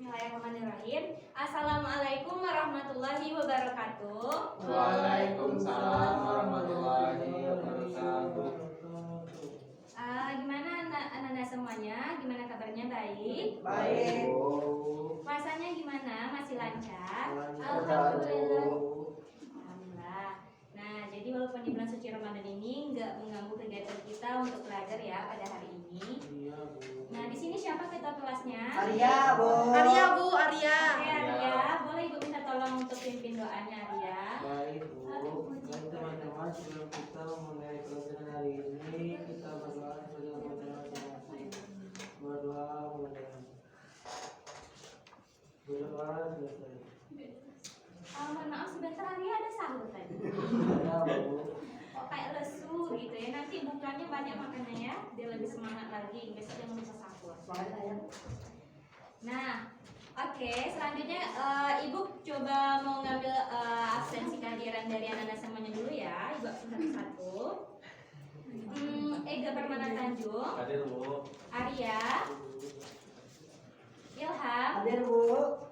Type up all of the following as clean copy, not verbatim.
Bismillahirrahmanirrahim. Assalamualaikum warahmatullahi wabarakatuh. Waalaikumsalam warahmatullahi wabarakatuh. Gimana anak-anak semuanya? Gimana kabarnya? Baik? Baik. Puasanya gimana? Masih lancar? Alhamdulillah. Alhamdulillah. Nah, jadi walaupun di bulan suci Ramadan ini nggak mengganggu kegiatan kita untuk belajar ya pada hari ini. Nah, di sini siapa ketua kelasnya? Arya, Bu. Arya, Bu, Arya. Oke, Arya. Boleh Ibu minta tolong untuk pimpin doanya, Arya. Baik, Bu. Baik, teman-teman, sebelum kita memulai pelajaran hari ini, kita berdoa kepada Allah masing-masing. Berdoa mulai. Berdoa selesai. Mohon maaf sebentar, Arya ada sahur tadi. Ada, Bu. Kok kayak lesu gitu ya. Nanti bukannya banyak makannya ya, biar lebih semangat lagi. Besok jangan lupa sahur. Nah, oke, selanjutnya Ibu coba mau ngambil absensi kehadiran dari anak-anak semuanya dulu ya. Ibu absen satu-satu. Ega Permana Tanjung, Hadir, Bu. Arya, Ilham, Hadir, Bu.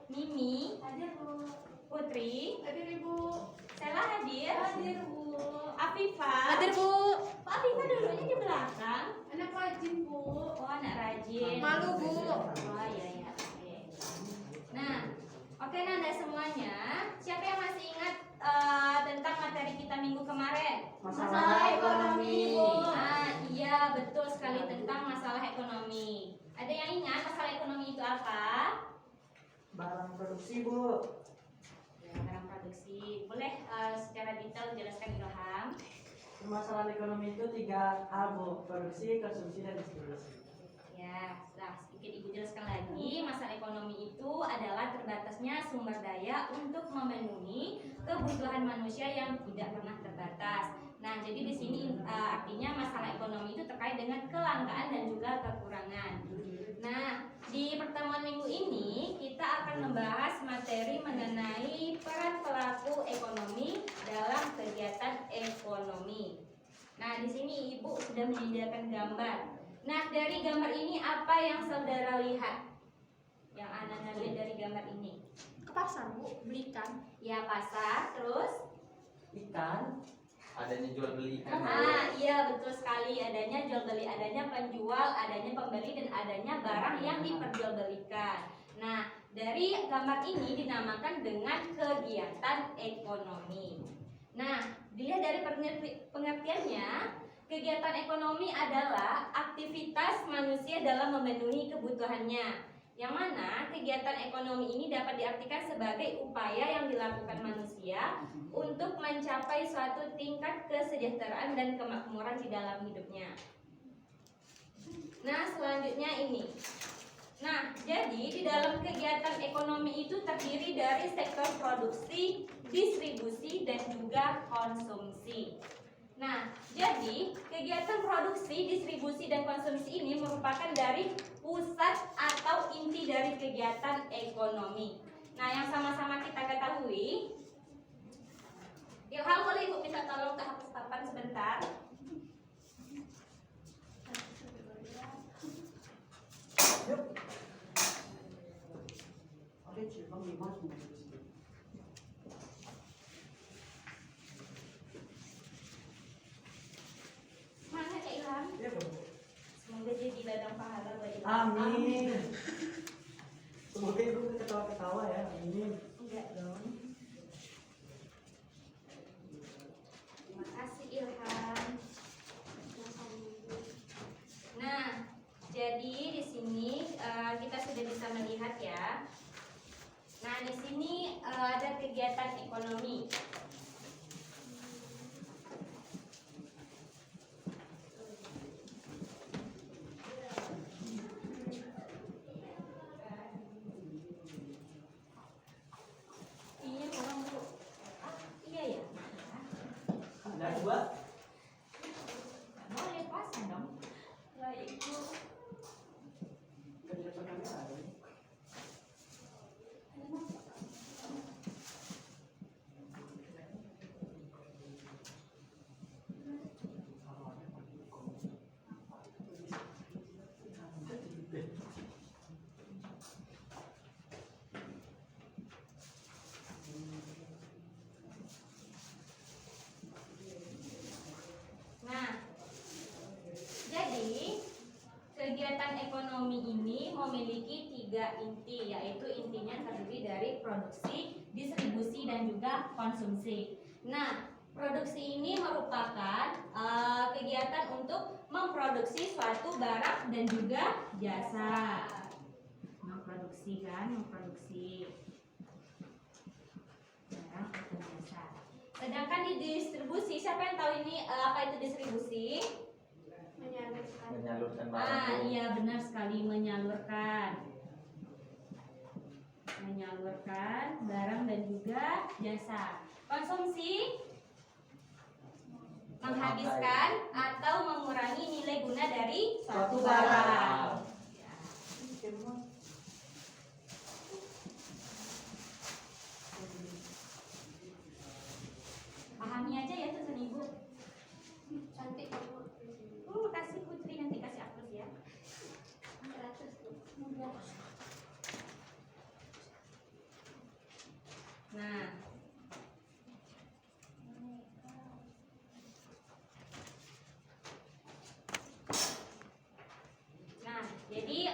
Mimi, hadir Bu. Putri, hadir Ibu. Sela hadir, hadir Bu. Afifah, Hadir, Bu. Pak Afifah dulunya di belakang. Anak rajin, Bu. Oh, anak rajin. Malu, Bu. Oh, iya ya. Oke. Nah, oke Nanda semuanya. Siapa yang masih ingat tentang materi kita minggu kemarin? Masalah ekonomi. Ah, iya betul sekali tentang masalah ekonomi. Ada yang ingat masalah ekonomi itu apa? Barang produksi, Bu. Ya, barang produksi. Boleh secara detail jelaskan Ilham? Permasalahan ekonomi itu 3 hal, Bu. Produksi, konsumsi, dan distribusi. Ya, sedikit Ibu jelaskan lagi. Masalah ekonomi itu adalah terbatasnya sumber daya untuk memenuhi kebutuhan manusia yang tidak pernah terbatas. Nah, jadi di sini artinya masalah ekonomi itu terkait dengan kelangkaan dan juga kekurangan. Nah, di pertemuan minggu ini kita akan membahas materi mengenai peran pelaku ekonomi dalam kegiatan ekonomi. Nah, di sini Ibu sudah menyediakan gambar. Nah, dari gambar ini apa yang saudara lihat? Yang anak-anak lihat dari gambar ini? Ke pasar, Bu, beli ikan. Ya, pasar, terus? Ikan. Adanya jual beli ikan. Iya betul sekali. Adanya jual beli, adanya penjual, adanya pembeli, dan adanya barang yang diperjualbelikan. Nah, dari gambar ini dinamakan dengan kegiatan ekonomi. Nah, dilihat dari pengertiannya, kegiatan ekonomi adalah aktivitas manusia dalam memenuhi kebutuhannya. Yang mana kegiatan ekonomi ini dapat diartikan sebagai upaya yang dilakukan manusia untuk mencapai suatu tingkat kesejahteraan dan kemakmuran di dalam hidupnya. Nah, selanjutnya ini. Nah, jadi di dalam kegiatan ekonomi itu terdiri dari sektor produksi, distribusi, dan juga konsumsi. Nah, jadi kegiatan produksi, distribusi, dan konsumsi ini merupakan dari pusat atau inti dari kegiatan ekonomi. Nah, yang sama-sama kita ketahui, Ilham boleh Ibu minta tolong ke hapus papan sebentar. Yuk. Oke, Bang Dimas. Semangat ya Ilham. Ya, Bu. Semoga jadi ladang pahala bagi Ilham. Amin. Semoga Ibu ketawa-ketawa ya. Amin. Enggak dong. Terima kasih Ilham. Nah, jadi di sini kita sudah bisa melihat ya. Nah, di sini ada kegiatan ekonomi. Iya, orang Bu. Iya ya. Ada 2. Boleh pasang dong. Baik Bu. Kerja kamera ada. memiliki 3 inti, yaitu intinya terdiri dari produksi, distribusi, dan juga konsumsi. Nah, produksi ini merupakan kegiatan untuk memproduksi suatu barang dan juga jasa. Memproduksi barang atau jasa. Sedangkan di distribusi, siapa yang tahu ini apa itu distribusi? Menyalurkan barang. Iya benar sekali, menyalurkan barang dan juga jasa. Konsumsi, menghabiskan atau mengurangi nilai guna dari suatu barang. Ya. Pahami aja ya tulisan ibu. Cantik kamu. Kasih Putri, nanti kasih hapus ya. 100 tuh. Nah, jadi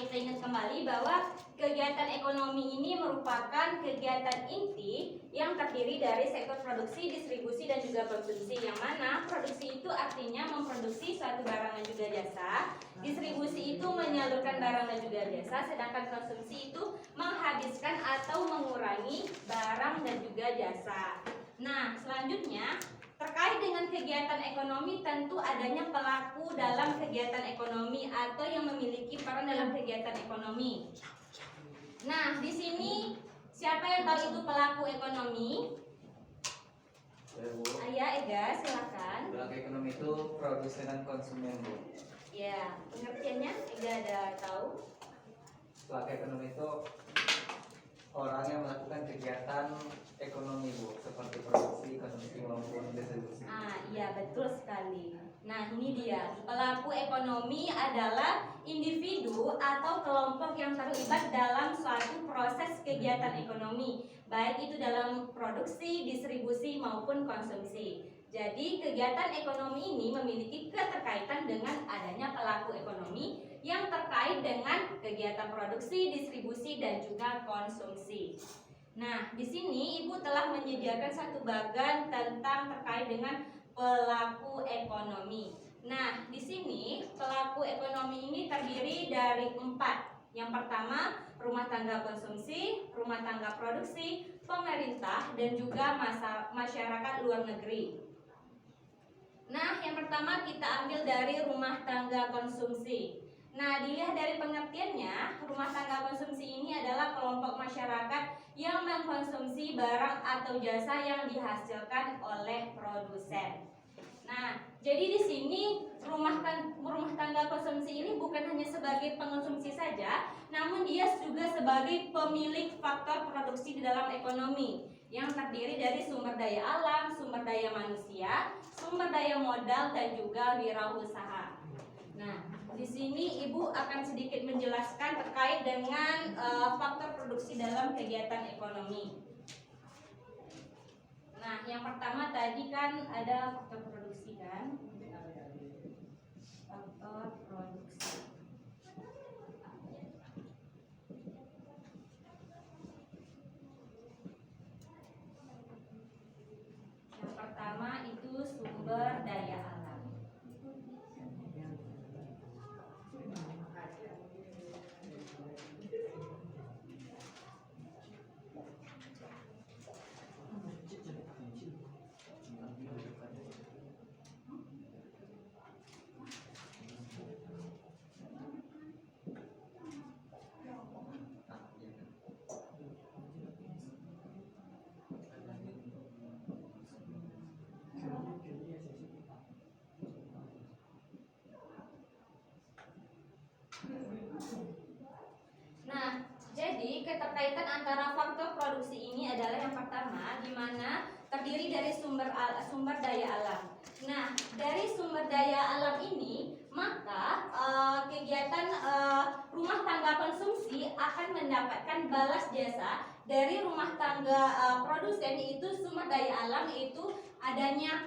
kita ingat kembali bahwa kegiatan ekonomi ini merupakan kegiatan inti yang terdiri dari sektor produksi, distribusi, dan juga konsumsi. Yang mana produksi itu artinya memproduksi suatu barang dan juga jasa, distribusi itu menyalurkan barang dan juga jasa, sedangkan konsumsi itu menghabiskan atau mengurangi barang dan juga jasa. Nah, selanjutnya terkait dengan kegiatan ekonomi, tentu adanya pelaku dalam kegiatan ekonomi atau yang memiliki peran dalam kegiatan ekonomi. Nah, di sini siapa yang tahu itu pelaku ekonomi? Ayah, Ega, silakan. Pelaku ekonomi itu produsen dan konsumen, Bu. Ya, pengertiannya Ega ada tahu? Pelaku ekonomi itu orang yang melakukan kegiatan ekonomi, Bu, seperti produksi, konsumsi maupun distribusi. Iya betul sekali. Nah, ini dia. Pelaku ekonomi adalah individu atau kelompok yang terlibat dalam suatu proses kegiatan ekonomi, baik itu dalam produksi, distribusi maupun konsumsi. Jadi, kegiatan ekonomi ini memiliki keterkaitan dengan adanya pelaku ekonomi yang terkait dengan kegiatan produksi, distribusi, dan juga konsumsi. Nah, di sini Ibu telah menyediakan satu bagan tentang terkait dengan pelaku ekonomi. Nah, di sini pelaku ekonomi ini terdiri dari 4. Yang pertama, rumah tangga konsumsi, rumah tangga produksi, pemerintah, dan juga masyarakat luar negeri. Nah, yang pertama kita ambil dari rumah tangga konsumsi. Nah, dilihat dari pengertiannya, rumah tangga konsumsi ini adalah kelompok masyarakat yang mengkonsumsi barang atau jasa yang dihasilkan oleh produsen. Nah, jadi di sini rumah tangga konsumsi ini bukan hanya sebagai pengonsumsi saja, namun dia juga sebagai pemilik faktor produksi di dalam ekonomi yang terdiri dari sumber daya alam, sumber daya manusia, sumber daya modal, dan juga wirausaha. Nah, di sini Ibu akan sedikit menjelaskan terkait dengan faktor produksi dalam kegiatan ekonomi. Nah, yang pertama tadi kan ada faktor produksi kan? Faktor produksi. Yang pertama itu sumber daya alam. Nah, jadi keterkaitan antara faktor produksi ini adalah yang pertama, di mana terdiri dari sumber daya alam. Nah, dari sumber daya alam ini, maka kegiatan rumah tangga konsumsi akan mendapatkan balas jasa dari rumah tangga produsen, yaitu sumber daya alam, yaitu adanya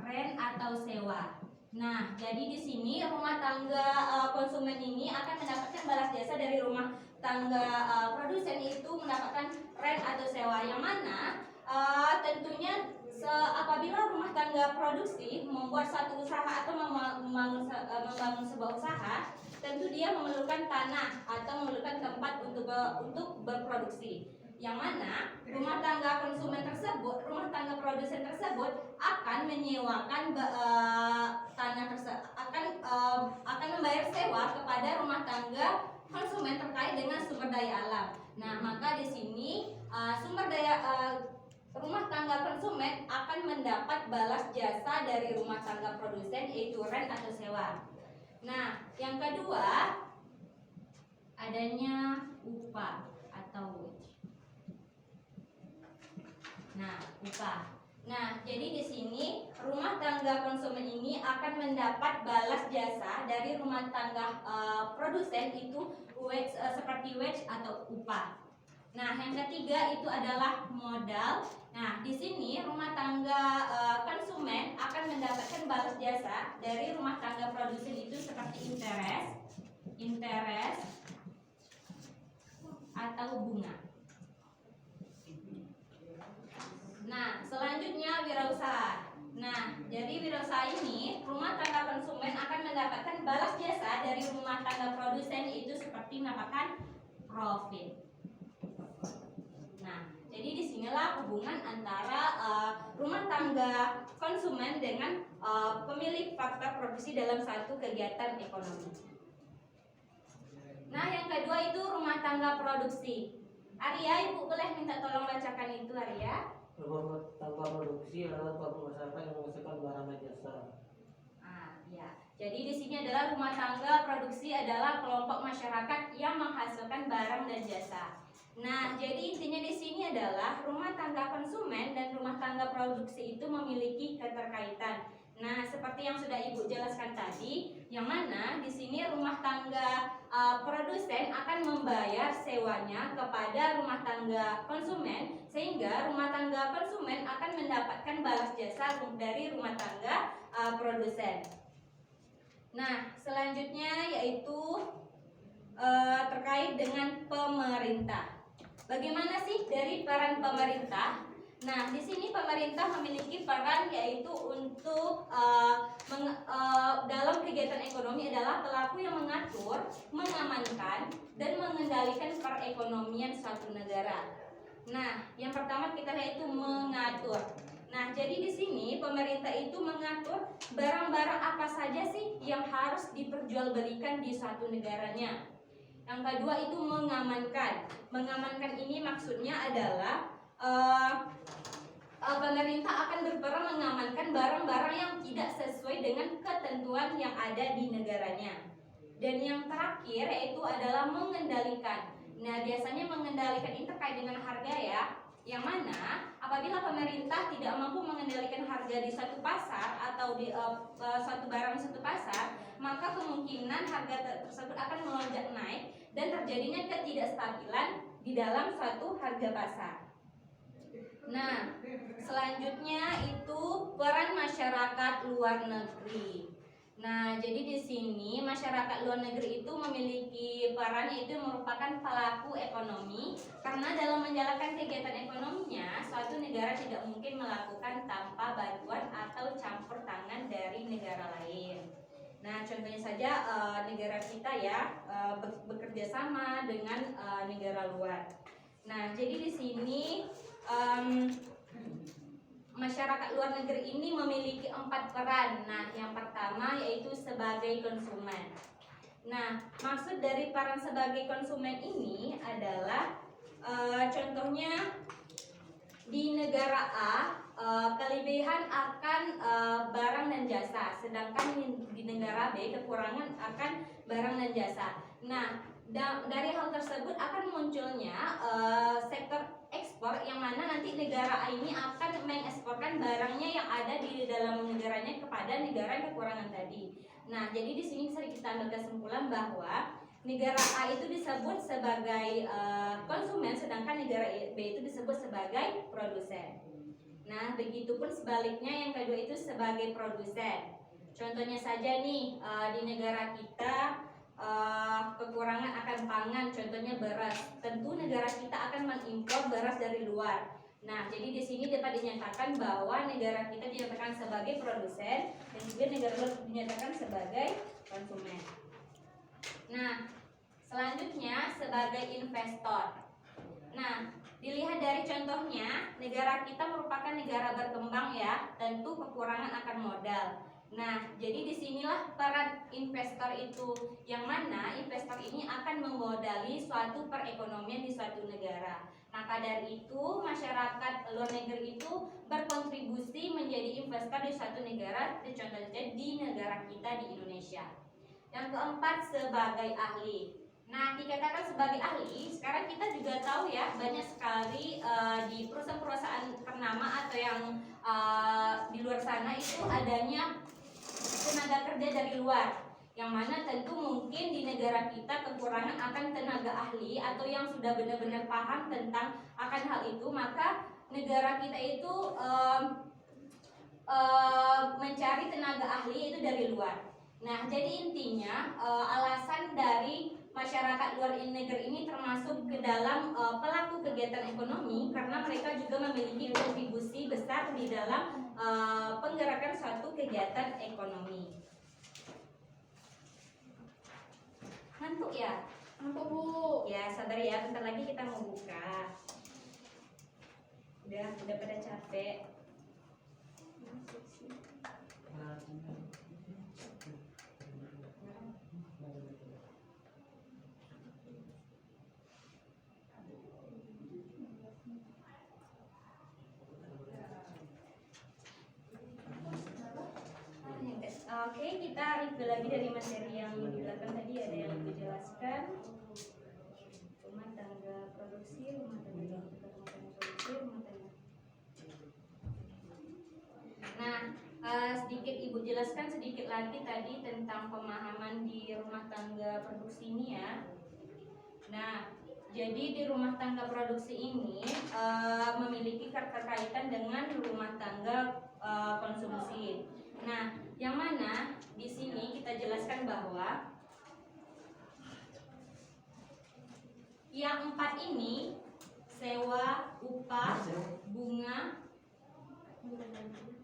rent atau sewa. Nah, jadi di sini rumah tangga konsumen ini akan mendapatkan balas jasa dari rumah tangga produsen, itu mendapatkan rent atau sewa, yang mana tentunya apabila rumah tangga produksi membuat suatu usaha atau membangun sebuah usaha, tentu dia memerlukan tanah atau memerlukan tempat untuk berproduksi, yang mana rumah tangga rumah tangga produsen tersebut akan menyewakan tanah tersebut, akan membayar sewa kepada rumah tangga konsumen terkait dengan sumber daya alam. Nah, maka di sini rumah tangga konsumen akan mendapat balas jasa dari rumah tangga produsen, yaitu rent atau sewa. Nah, yang kedua adanya upah atau wage. Nah, upah. Nah, jadi di sini rumah tangga konsumen ini akan mendapat balas jasa dari rumah tangga produsen, itu wage, seperti wage atau upah. Nah, yang ketiga itu adalah modal. Nah, di sini rumah tangga konsumen akan mendapatkan balas jasa dari rumah tangga produsen, itu seperti interest atau bunga. Nah, selanjutnya wirausaha. Nah, jadi wirausaha ini rumah tangga konsumen akan mendapatkan balas jasa dari rumah tangga produsen, itu seperti mendapatkan profit. Nah, jadi disinilah hubungan antara rumah tangga konsumen dengan pemilik faktor produksi dalam satu kegiatan ekonomi. Nah, yang kedua itu rumah tangga produksi. Arya, Ibu boleh minta tolong bacakan itu, Arya. Rumah tangga produksi adalah kelompok masyarakat yang menghasilkan barang dan jasa. Ya. Jadi di sini adalah rumah tangga produksi adalah kelompok masyarakat yang menghasilkan barang dan jasa. Nah, jadi intinya di sini adalah rumah tangga konsumen dan rumah tangga produksi itu memiliki keterkaitan. Nah, seperti yang sudah Ibu jelaskan tadi, yang mana di sini rumah tangga produsen akan membayar sewanya kepada rumah tangga konsumen, sehingga rumah tangga konsumen akan mendapatkan balas jasa dari rumah tangga produsen. Nah, selanjutnya yaitu terkait dengan pemerintah. Bagaimana sih dari peran pemerintah? Nah, di sini pemerintah memiliki peran, yaitu untuk dalam kegiatan ekonomi adalah pelaku yang mengatur, mengamankan, dan mengendalikan perekonomian suatu negara. Nah, yang pertama kita lihat itu mengatur. Nah, jadi di sini pemerintah itu mengatur barang-barang apa saja sih yang harus diperjualbelikan di suatu negaranya. Yang kedua itu mengamankan. Mengamankan ini maksudnya adalah pemerintah akan berperan mengamankan barang-barang yang tidak sesuai dengan ketentuan yang ada di negaranya. Dan yang terakhir yaitu adalah mengendalikan. Nah, biasanya mengendalikan ini terkait dengan harga ya. Yang mana apabila pemerintah tidak mampu mengendalikan harga di satu pasar atau di suatu barang di satu pasar, maka kemungkinan harga tersebut akan melonjak naik dan terjadinya ketidakstabilan di dalam suatu harga pasar. Nah, selanjutnya itu peran masyarakat luar negeri. Nah, jadi di sini masyarakat luar negeri itu memiliki peran, yaitu merupakan pelaku ekonomi, karena dalam menjalankan kegiatan ekonominya suatu negara tidak mungkin melakukan tanpa bantuan atau campur tangan dari negara lain. Nah, contohnya saja negara kita ya bekerja sama dengan negara luar. Nah, jadi di sini masyarakat luar negeri ini memiliki 4 peran. Nah, yang pertama yaitu sebagai konsumen. Nah, maksud dari peran sebagai konsumen ini adalah contohnya di negara A kelebihan akan barang dan jasa, sedangkan di negara B kekurangan akan barang dan jasa. Nah, dari hal tersebut akan munculnya sektor ekspor, yang mana nanti negara A ini akan mengeksporkan barangnya yang ada di dalam negaranya kepada negara yang kekurangan tadi. Nah, jadi di sini bisa kita ambil kesimpulan bahwa negara A itu disebut sebagai konsumen, sedangkan negara B itu disebut sebagai produsen. Nah, begitupun sebaliknya yang kedua itu sebagai produsen. Contohnya saja nih, di negara kita kekurangan akan pangan, contohnya beras. Tentu negara kita akan mengimpor beras dari luar. Nah, jadi di sini dapat dinyatakan bahwa negara kita dinyatakan sebagai produsen dan juga negara luar dinyatakan sebagai konsumen. Nah, selanjutnya sebagai investor. Nah, dilihat dari contohnya, negara kita merupakan negara berkembang ya, tentu kekurangan akan modal. Nah, jadi disinilah peran investor itu, yang mana investor ini akan memodali suatu perekonomian di suatu negara. Maka dari itu, masyarakat luar negeri itu berkontribusi menjadi investor di suatu negara, contohnya di negara kita di Indonesia. Yang keempat, sebagai ahli. Nah, dikatakan sebagai ahli, sekarang kita juga tahu ya, banyak sekali di perusahaan-perusahaan ternama atau yang di luar sana itu adanya tenaga kerja dari luar, yang mana tentu mungkin di negara kita kekurangan akan tenaga ahli atau yang sudah benar-benar paham tentang akan hal itu, maka negara kita itu mencari tenaga ahli itu dari luar. Nah, jadi intinya alasan dari masyarakat luar negeri ini termasuk ke dalam pelaku kegiatan ekonomi karena mereka juga memiliki kontribusi besar di dalam penggerakan suatu kegiatan ekonomi. Ngantuk ya? Ngantuk Bu. Ya, sabar ya, bentar lagi kita mau buka. Udah pada capek. Oke, kita review lagi dari materi yang di belakang tadi, ada yang lebih jelaskan. Rumah tangga produksi, rumah tangga produksi, rumah tangga. Nah, sedikit Ibu jelaskan sedikit lagi tadi tentang pemahaman di rumah tangga produksi ini ya. Nah, jadi di rumah tangga produksi ini memiliki keterkaitan dengan rumah tangga konsumsi. Nah, yang mana di sini kita jelaskan bahwa yang 4 ini, sewa, upah, bunga,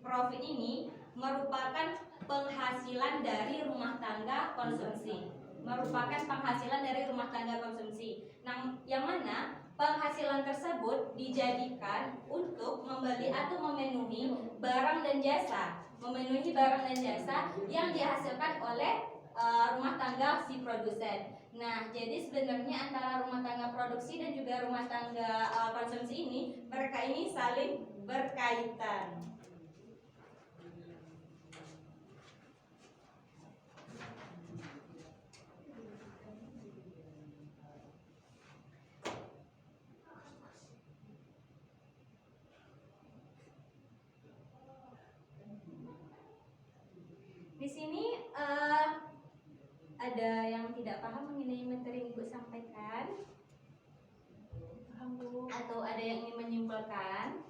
profit ini merupakan penghasilan dari rumah tangga konsumsi. Merupakan penghasilan dari rumah tangga konsumsi. Nah, yang mana penghasilan tersebut dijadikan untuk membeli atau memenuhi barang dan jasa, yang dihasilkan oleh rumah tangga si produsen. Nah, jadi sebenarnya antara rumah tangga produksi dan juga rumah tangga konsumsi ini, mereka ini saling berkaitan. Di sini ada yang tidak paham mengenai materi yang Ibu sampaikan? Atau ada yang ingin menyimpulkan?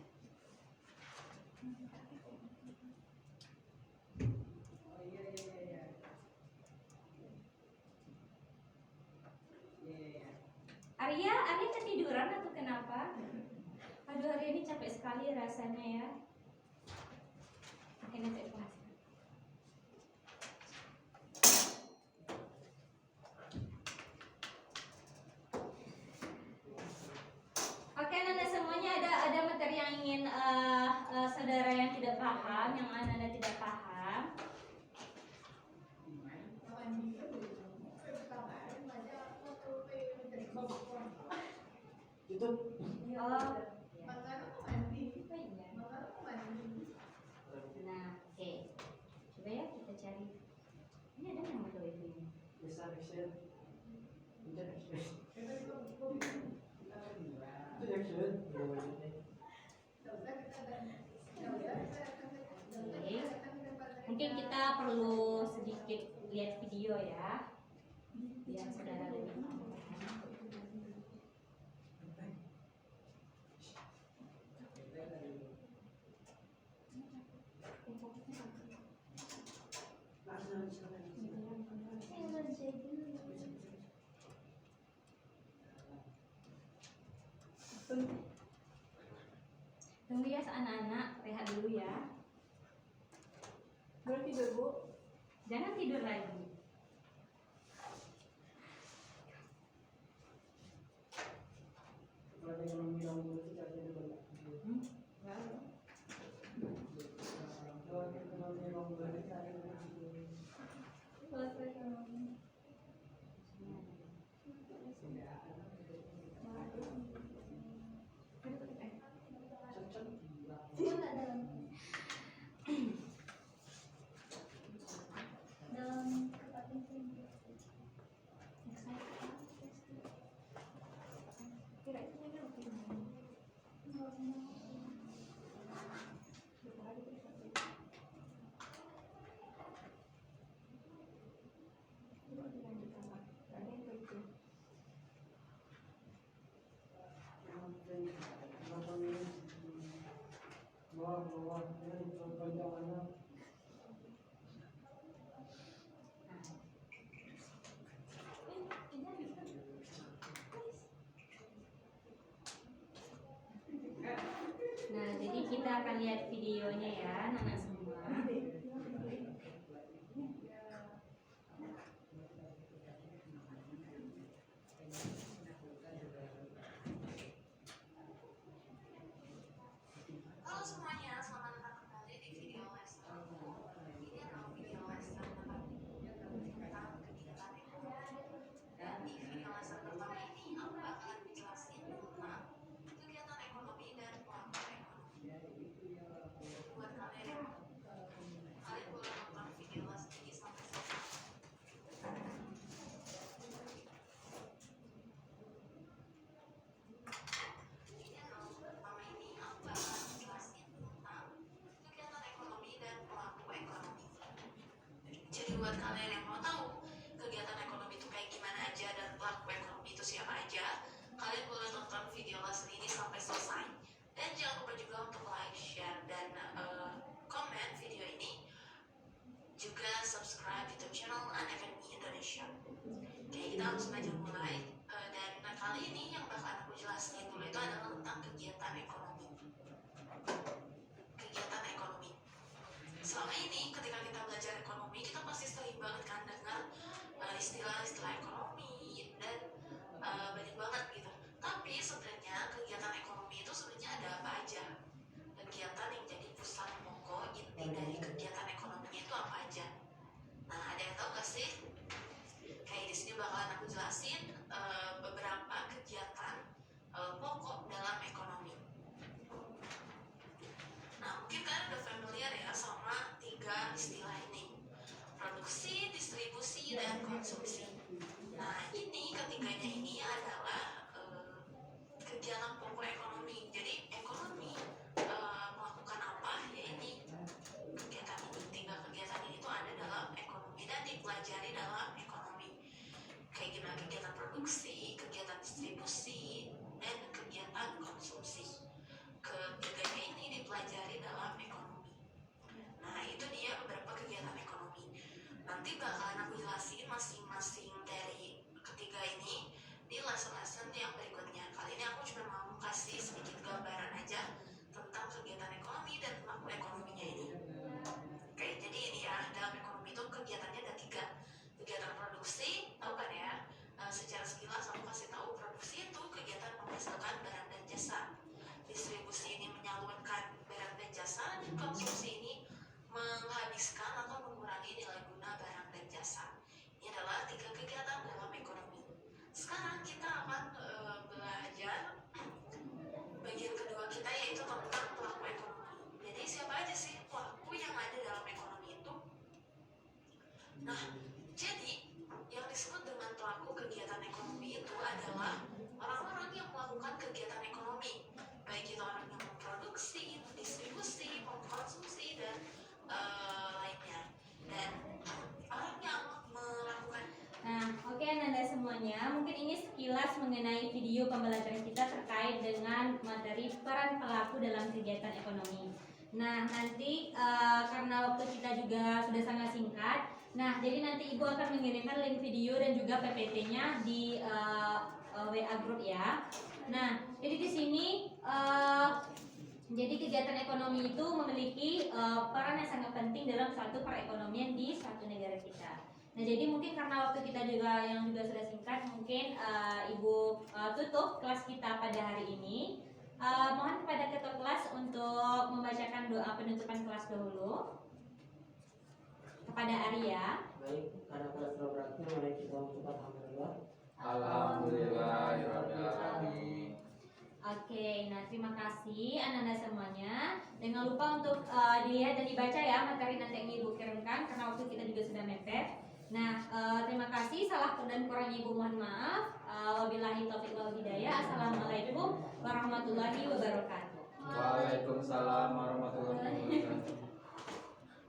Arya ketiduran atau kenapa? Aduh, hari ini capek sekali rasanya ya. Oke, nanti aku kasih. Oke, Nanda semuanya ada materi yang ingin saudara yang tidak paham, yang Nanda tidak paham. Itu Oh. Nah, oke. Coba ya kita cari. Ini ada nama wifi-nya. bisa action. Itu action. Itu action. Oke. Mungkin kita perlu sedikit lihat video ya, biar saudara lebih paham. dulu ya. Boleh tidur, Bu? Jangan tidur lagi. Kalau ekonomi yang buruk itu jadi banyak. Kalau ekonomi yang buruk itu ada Kelas ekonomi. Bu, tak dalam tempat ini. Kira-kira bawah ini perpanjangannya. Nah, jadi kita akan lihat videonya ya, anak semua. Halo semuanya, selamat datang kembali di video les aku. Ini adalah video les tentang kegiatan ekonomi. Dan di video les pertama ini aku bakalan menjelaskan tentang kegiatan ekonomi dan pelaku ekonomi. Buat kalian yang mau, kalian boleh nonton video les ini sampai selesai. Ini adalah pertama ini aku bakalan menjelaskan tentang kegiatan ekonomi dan pelaku ekonomi. Jadi buat kalian yang mau tahu kegiatan ekonomi itu kayak gimana aja dan pelaku ekonomi itu siapa aja, kalian boleh nonton video les ini sampai selesai. Dan jangan lupa juga untuk like, share, dan komen video ini. Juga subscribe YouTube channel An Academy Indonesia. Oke, kita langsung aja mulai. Dan kali ini yang bakal aku jelasin dulu itu adalah tentang kegiatan ekonomi. Kegiatan ekonomi. Selama ini ketika kita belajar ekonomi, kita pasti sering banget kan dengar istilah-istilah ekonomi dan banyak banget gitu. Tapi sebenarnya kegiatan ekonomi itu sebenarnya ada apa aja? Kegiatan yang jadi pusat pokok inti dari kegiatan ekonominya itu apa aja? Nah, ada yang tahu gak sih? Kayak di sini bakalan aku jelasin beberapa kegiatan pokok dalam ekonomi. Nah, mungkin kalian udah familiar ya sama tiga istilah ini: produksi, distribusi, dan konsumsi. Nah, ini ketiganya ini adalah kegiatan pokok ekonomi. Jadi ekonomi melakukan apa? Ya ini kegiatan ini. Tiga kegiatan ini tuh ada dalam ekonomi dan dipelajari dalam ekonomi. Kayak gimana kegiatan produksi, kegiatan distribusi, dan kegiatan konsumsi. Ketiganya ini dipelajari dalam ekonomi. Nah, itu dia beberapa kegiatan ekonomi. Nanti bakalan aku jelasin masing-masing dari ketiga ini di lesson-lesson yang berikutnya. Kali ini aku cuma mau kasih sedikit gambaran aja tentang kegiatan ekonomi dan pelaku ekonominya ini. Oke, jadi ini ya, dalam ekonomi itu kegiatannya ada tiga. Kegiatan produksi, tahu kan ya? Secara sekilas aku kasih tahu, produksi itu kegiatan menghasilkan barang dan jasa. Distribusi ini menyalurkan barang dan jasa, dan konsumsi ini menghabiskan atau mengurangi nilai guna barang dan jasa. Ini adalah tiga kegiatan dalam ekonomi. Sekarang kita akan belajar bagian kedua kita, yaitu tentang pelaku ekonomi. Jadi siapa aja sih pelaku yang ada dalam ekonomi itu? Nah, jadi yang disebut dengan pelaku kegiatan ekonomi itu adalah orang-orang yang melakukan kegiatan ekonomi, baik itu orang yang memproduksi, distribusi, mengkonsumsi, dan lainnya. Dan orang yang melakukan. Nah, oke Nanda semuanya, mungkin ini sekilas mengenai video pembelajaran kita terkait dengan materi peran pelaku dalam kegiatan ekonomi. Nah, nanti karena waktu kita juga sudah sangat singkat, nah jadi nanti Ibu akan mengirimkan link video dan juga PPT-nya di WA group ya. Nah, jadi di sini Jadi kegiatan ekonomi itu memiliki peran yang sangat penting dalam suatu perekonomian di suatu negara kita. Nah, jadi mungkin karena waktu kita juga sudah singkat, mungkin Ibu tutup kelas kita pada hari ini. Mohon kepada ketua kelas untuk membacakan doa penutupan kelas dahulu kepada Arya. Baik, karena kelas telah berakhir, mari kita mengucapkan alhamdulillah. Alhamdulillahirobbilalamin. Oke, nah terima kasih anak-anak semuanya. Jangan lupa untuk dilihat dan dibaca ya materi nanti yang Ibu kirimkan karena waktu kita juga sudah mepet. Nah, terima kasih. Salah dan kurangnya Ibu mohon maaf. Wabillahi taufiq wal hidayah. Assalamualaikum warahmatullahi wabarakatuh. Waalaikumsalam